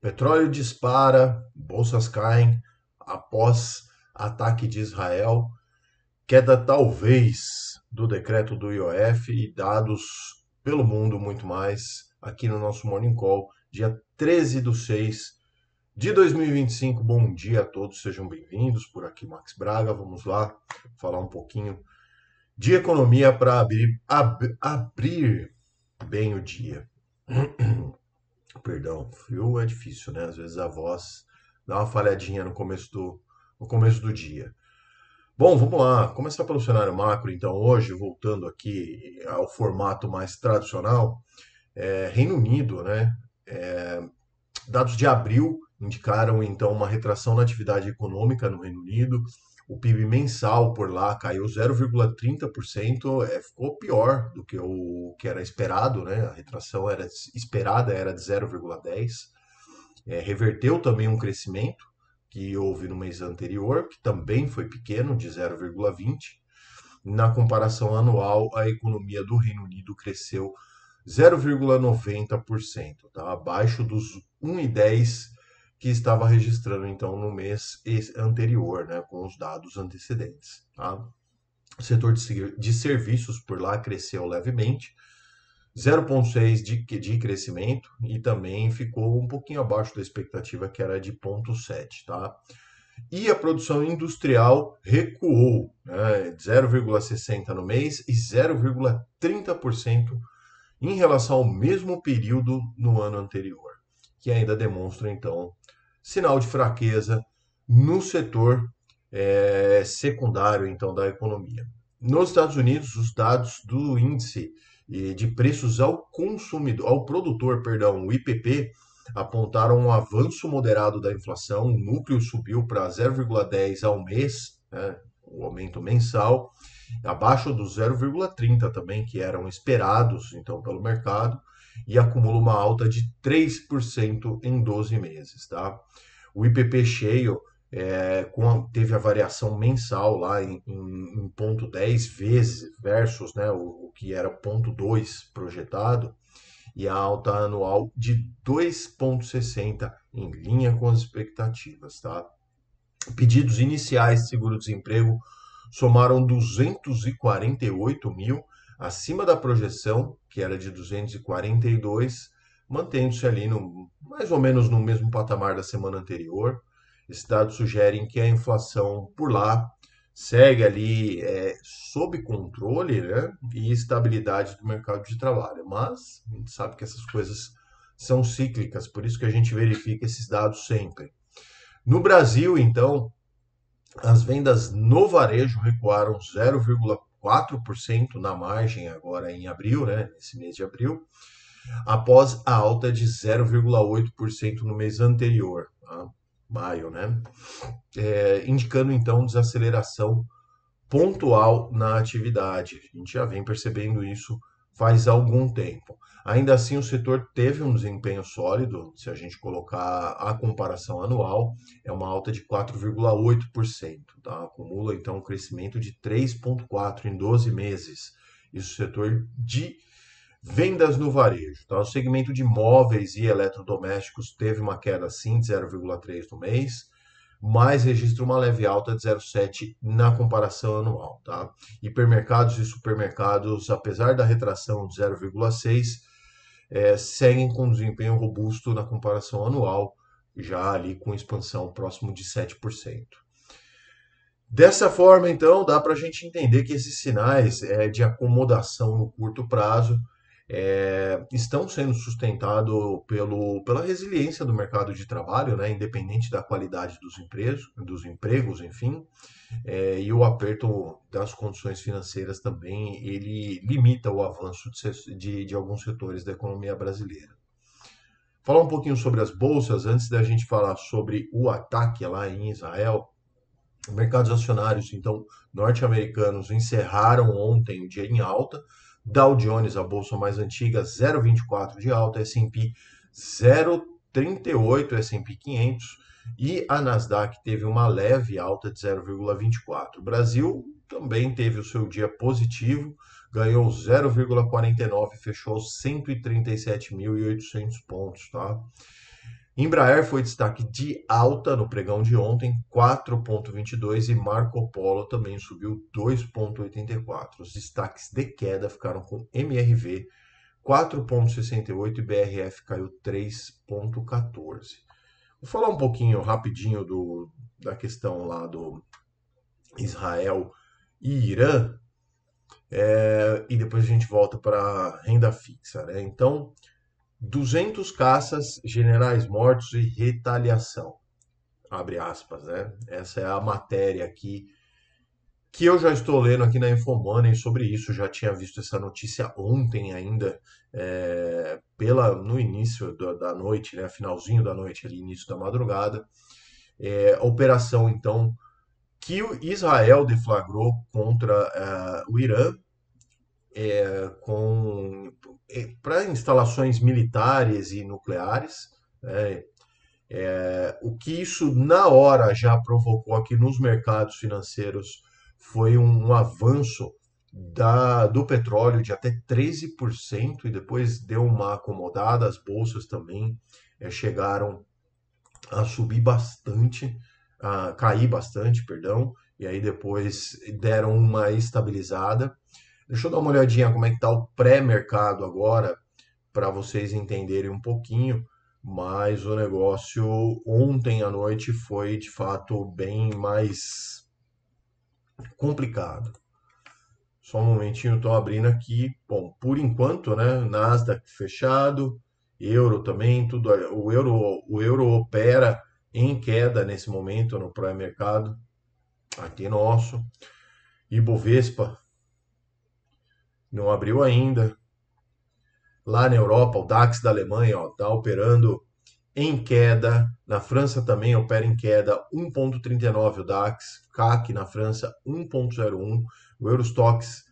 Petróleo dispara, bolsas caem após ataque de Israel, queda talvez do decreto do IOF e dados pelo mundo muito mais aqui no nosso Morning Call, dia 13/6 de 2025. Bom dia a todos, sejam bem-vindos. Por aqui, Max Braga. Vamos lá falar um pouquinho de economia para abrir bem o dia. Perdão, frio é difícil, né? Às vezes a voz dá uma falhadinha no começo do dia. Bom, vamos lá. Começar pelo cenário macro, então, hoje, voltando aqui ao formato mais tradicional, Reino Unido, né? Dados de abril indicaram, então, uma retração na atividade econômica no Reino Unido. O PIB mensal por lá caiu 0,30%, ficou pior do que o que era esperado, né? A retração era esperada era de 0,10%. Reverteu também um crescimento que houve no mês anterior, que também foi pequeno, de 0,20. Na comparação anual, a economia do Reino Unido cresceu 0,90%, tá? Abaixo dos 1,10 que estava registrando então no mês anterior, né, com os dados antecedentes. Tá? O setor de serviços por lá cresceu levemente, 0,6 de crescimento e também ficou um pouquinho abaixo da expectativa que era de 0,7, tá? E a produção industrial recuou, né, 0,60 no mês e 0,30% em relação ao mesmo período no ano anterior, que ainda demonstra então sinal de fraqueza no setor secundário então da economia. Nos Estados Unidos, os dados do índice de preços ao consumidor, ao produtor, perdão, o IPP, apontaram um avanço moderado da inflação. O núcleo subiu para 0,10 ao mês, né, o aumento mensal, abaixo dos 0,30 também, que eram esperados então pelo mercado, e acumula uma alta de 3% em 12 meses. Tá? O IPP cheio teve a variação mensal lá em 0,10 vezes versus, né, o que era 0,2 projetado, e a alta anual de 2,60 em linha com as expectativas. Tá? Pedidos iniciais de seguro-desemprego somaram 248 mil, acima da projeção, que era de 242, mantendo-se ali mais ou menos no mesmo patamar da semana anterior. Esses dados sugerem que a inflação por lá segue ali sob controle, né, e estabilidade do mercado de trabalho. Mas a gente sabe que essas coisas são cíclicas, por isso que a gente verifica esses dados sempre. No Brasil, então, as vendas no varejo recuaram 0,4% na margem agora em abril, né, nesse mês de abril, após a alta de 0,8% no mês anterior, tá? Maio, né? Indicando então desaceleração pontual na atividade. A gente já vem percebendo isso faz algum tempo. Ainda assim, o setor teve um desempenho sólido, se a gente colocar a comparação anual, é uma alta de 4,8%, tá? Acumula então um crescimento de 3,4% em 12 meses. Isso o setor de vendas no varejo. Tá? O segmento de móveis e eletrodomésticos teve uma queda sim de 0,3% no mês, mas registra uma leve alta de 0,7 na comparação anual. Tá? Hipermercados e supermercados, apesar da retração de 0,6, seguem com desempenho robusto na comparação anual, já ali com expansão próximo de 7%. Dessa forma, então, dá para a gente entender que esses sinais de acomodação no curto prazo estão sendo sustentados pela resiliência do mercado de trabalho, né, independente da qualidade dos empregos, enfim, e o aperto das condições financeiras também, ele limita o avanço de alguns setores da economia brasileira. Falar um pouquinho sobre as bolsas, antes da gente falar sobre o ataque lá em Israel. Mercados acionários, então, norte-americanos encerraram ontem o dia em alta. Dow Jones, a bolsa mais antiga, 0,24 de alta, S&P 0,38, S&P 500, e a Nasdaq teve uma leve alta de 0,24. O Brasil também teve o seu dia positivo, ganhou 0,49, fechou 137.800 pontos, tá? Embraer foi destaque de alta no pregão de ontem, 4,22, e Marco Polo também subiu 2,84. Os destaques de queda ficaram com MRV 4,68 e BRF caiu 3,14. Vou falar um pouquinho rapidinho da questão lá do Israel e Irã, e depois a gente volta para renda fixa, né? Então, 200 caças, generais mortos e retaliação. Abre aspas, né? Essa é a matéria aqui que eu já estou lendo aqui na Infomoney sobre isso. Já tinha visto essa notícia ontem ainda, no início da noite, né? Finalzinho da noite, ali, início da madrugada. A operação, então, que o Israel deflagrou contra o Irã, para instalações militares e nucleares, né? O que isso na hora já provocou aqui nos mercados financeiros foi um avanço do petróleo de até 13% e depois deu uma acomodada, as bolsas também chegaram a subir bastante, a cair bastante, perdão, e aí depois deram uma estabilizada. Deixa eu dar uma olhadinha como é que está o pré-mercado agora, para vocês entenderem um pouquinho, mas o negócio ontem à noite foi de fato bem mais complicado. Só um momentinho, estou abrindo aqui. Bom, por enquanto, né? Nasdaq fechado, euro também, tudo. O euro opera em queda nesse momento no pré-mercado, aqui nosso. Ibovespa não abriu ainda. Lá na Europa, o DAX da Alemanha está operando em queda. Na França também opera em queda, 1,39 o DAX. CAC na França, 1,01. O Eurostoxx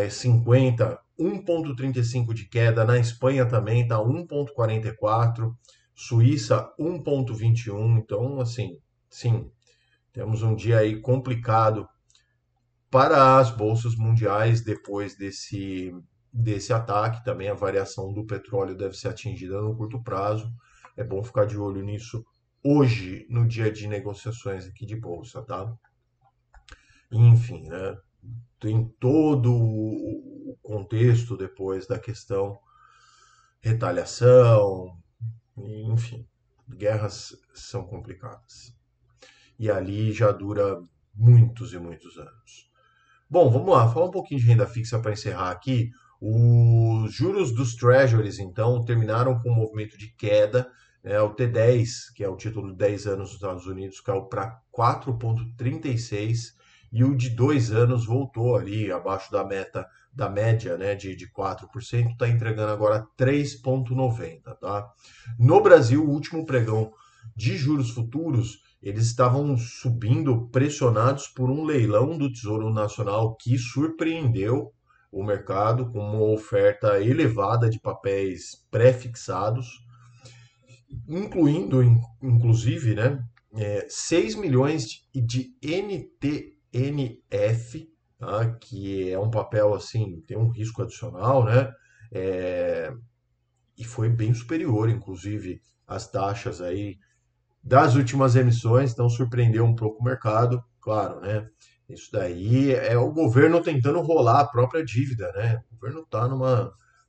50, 1,35 de queda. Na Espanha também está 1,44. Suíça, 1,21. Então, assim, sim, temos um dia aí complicado para as bolsas mundiais depois desse ataque. Também a variação do petróleo deve ser atingida no curto prazo. É bom ficar de olho nisso hoje, no dia de negociações aqui de bolsa, tá? Enfim, né? Tem todo o contexto depois da questão retaliação, enfim, guerras são complicadas. E ali já dura muitos e muitos anos. Bom, vamos lá, falar um pouquinho de renda fixa para encerrar aqui. Os juros dos Treasuries, então, terminaram com um movimento de queda. O T10, que é o título de 10 anos dos Estados Unidos, caiu para 4,36 e o de 2 anos voltou ali abaixo da média, né, de 4%, está entregando agora 3,90, tá? No Brasil, o último pregão de juros futuros, eles estavam subindo, pressionados por um leilão do Tesouro Nacional que surpreendeu o mercado com uma oferta elevada de papéis pré-fixados, incluindo, inclusive, né, 6 milhões de NTNF, tá, que é um papel assim, tem um risco adicional, né, e foi bem superior, inclusive, às taxas aí das últimas emissões, então surpreendeu um pouco o mercado, claro, né? Isso daí é o governo tentando rolar a própria dívida, né? O governo está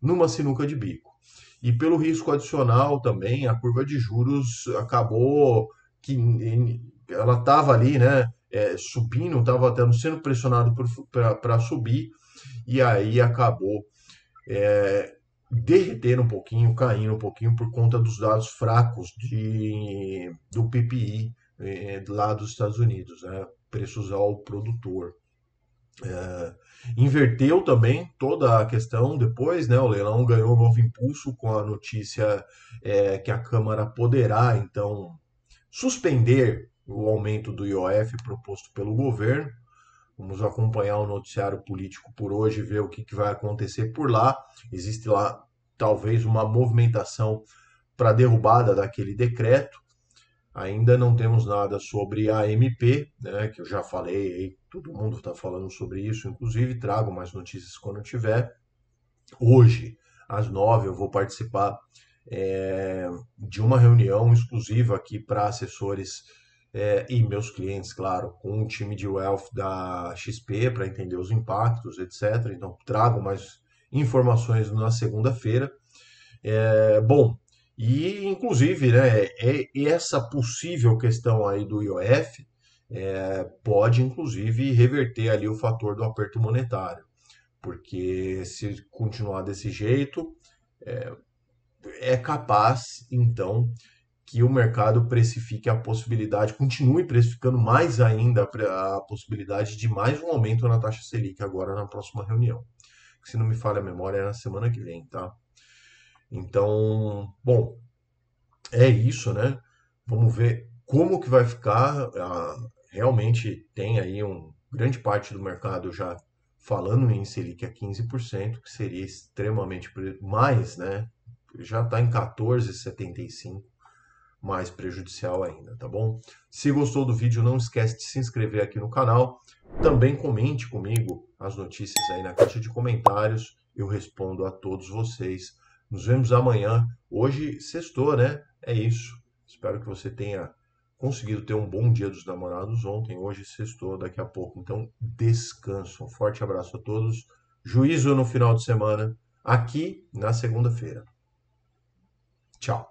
numa sinuca de bico. E pelo risco adicional também, a curva de juros acabou que ela estava ali, né? Subindo, estava sendo pressionado para subir, e aí acabou derreter um pouquinho, caindo um pouquinho por conta dos dados fracos do PPI lá dos Estados Unidos, né? Preços ao produtor. Inverteu também toda a questão depois, né? O leilão ganhou um novo impulso com a notícia que a Câmara poderá, então, suspender o aumento do IOF proposto pelo governo. Vamos acompanhar o noticiário político por hoje, ver o que vai acontecer por lá. Existe lá talvez uma movimentação para a derrubada daquele decreto. Ainda não temos nada sobre a MP, né, que eu já falei, aí, todo mundo está falando sobre isso, inclusive trago mais notícias quando tiver. Hoje, às 9, eu vou participar de uma reunião exclusiva aqui para assessores e meus clientes, claro, com um time de wealth da XP para entender os impactos, etc. Então, trago mais informações na segunda-feira. Bom, e inclusive, né, essa possível questão aí do IOF pode inclusive reverter ali o fator do aperto monetário, porque se continuar desse jeito, é capaz, então, que o mercado precifique a possibilidade, continue precificando mais ainda a possibilidade de mais um aumento na taxa Selic agora na próxima reunião. Se não me falha a memória, é na semana que vem, tá? Então, bom, é isso, né? Vamos ver como que vai ficar. Realmente tem aí grande parte do mercado já falando em Selic a 15%, que seria extremamente mais, né? Já está em 14,75, mais prejudicial ainda, tá bom? Se gostou do vídeo, não esquece de se inscrever aqui no canal. Também comente comigo as notícias aí na caixa de comentários. Eu respondo a todos vocês. Nos vemos amanhã. Hoje, sextou, né? É isso. Espero que você tenha conseguido ter um bom dia dos namorados ontem. Hoje, sextou, daqui a pouco. Então, descanso. Um forte abraço a todos. Juízo no final de semana, aqui na segunda-feira. Tchau.